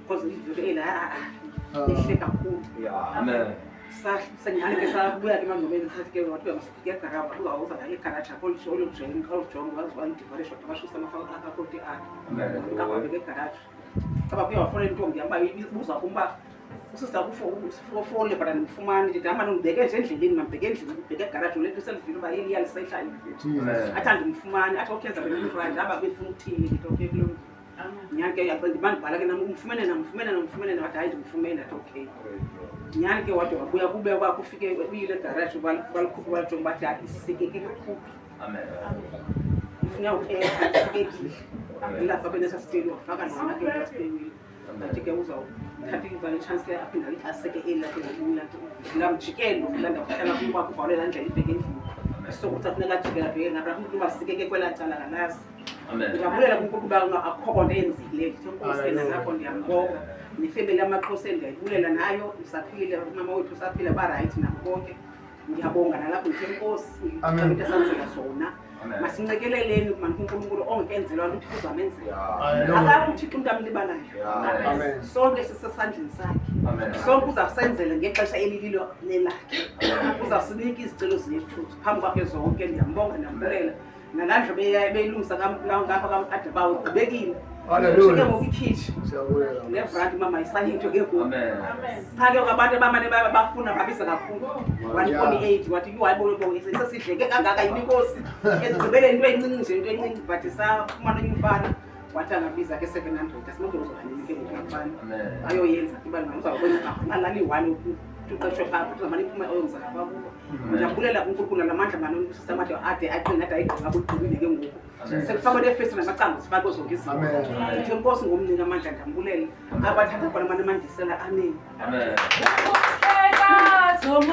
because ivele ihle kakhulu. Amen. Senyane ke sabuya ke mangomeni sathi ke wathi masifike egarage uzawuza la egarage akho olujeni olujong wazidivarisha abashusa amafaka akakoti Amen. akahambe ke egarage kaba kuye wafona intombi yamba ibuza kumba usista kufone bara ngifumane nje hamba nongibeke nje endleleni mabheke endlini ubheke egarage lethu selivile ba yini yalisehla yini athi ngimfumane athi okhenza benimrand aba befuna ukuthini ngithi okay kulo nyake yabantu bala ke namfumene wathi hayi ngifumene athi okay nyani ke wathi wabuya kube kwakufike uyile garage balikhupha bathi bathi asisikeke kakhulu. Amen. Ufuna ukusikeke lapha benesa stelo wafaka noma ke stelo athi ke uzawuthatha ibale chance ke aphinda lithi aseke elapha ngamjikelo landa kuhlala kuba kuvalela ndlela ibheke endlini sokuthi afuneka ajikela bheke ngapha umuntu basikeke kwela cala kalazi. Amen. Ngiyabulela kuNkulunkulu ba akho nto enzile njengosi nalapho ndiyambonga nefamily yamaXhosa ndiyayibulela nayo isaphile mama wethu usaphila ba right nabo bonke ngiyabonga nalapho nje inkosi into esenzela sona masincekeleleni manje uNkulunkulu ongenzelwa ukuthi kuzamenzela akakho uThixo umuntu amlibalayo Amen. sonke sisesandleni sakhe Amen. sonke uzasenzela ngexesha elililo lelakhe uzasinika izicelo zethu phambi kwakhe zonke ndiyambonga ndiyambulela nalanje beyilungisa ngapha kamade bawo ubekile Hallelujah. ngokukhithi Siyabulela. levrant mama isayinto ke kubo Amen. cha ke abantu abamane bafuna babiza kakhulu 148 wathi yiwayibona sesidleke kangaka yini inkosi ezigqibele into encinci nje into encinci but safumana umfana wathi angabiza ke 700 asimanje uzohanike ngokufana ayoyenza ibali uzawukwenza nalali 1 tuqeshwe phaa futhi zamani iphume oyonza kwakubo ndiyabulela uNkulunkulu namandla manje usisamathi ade aqina ade ayigqina abugqibile ke ngoku sekufakwe le-face namacanga sifakwe zonke izinto inkosi ngomnika amandla ndiyambulela abathatha khona amandisela amen. Amen.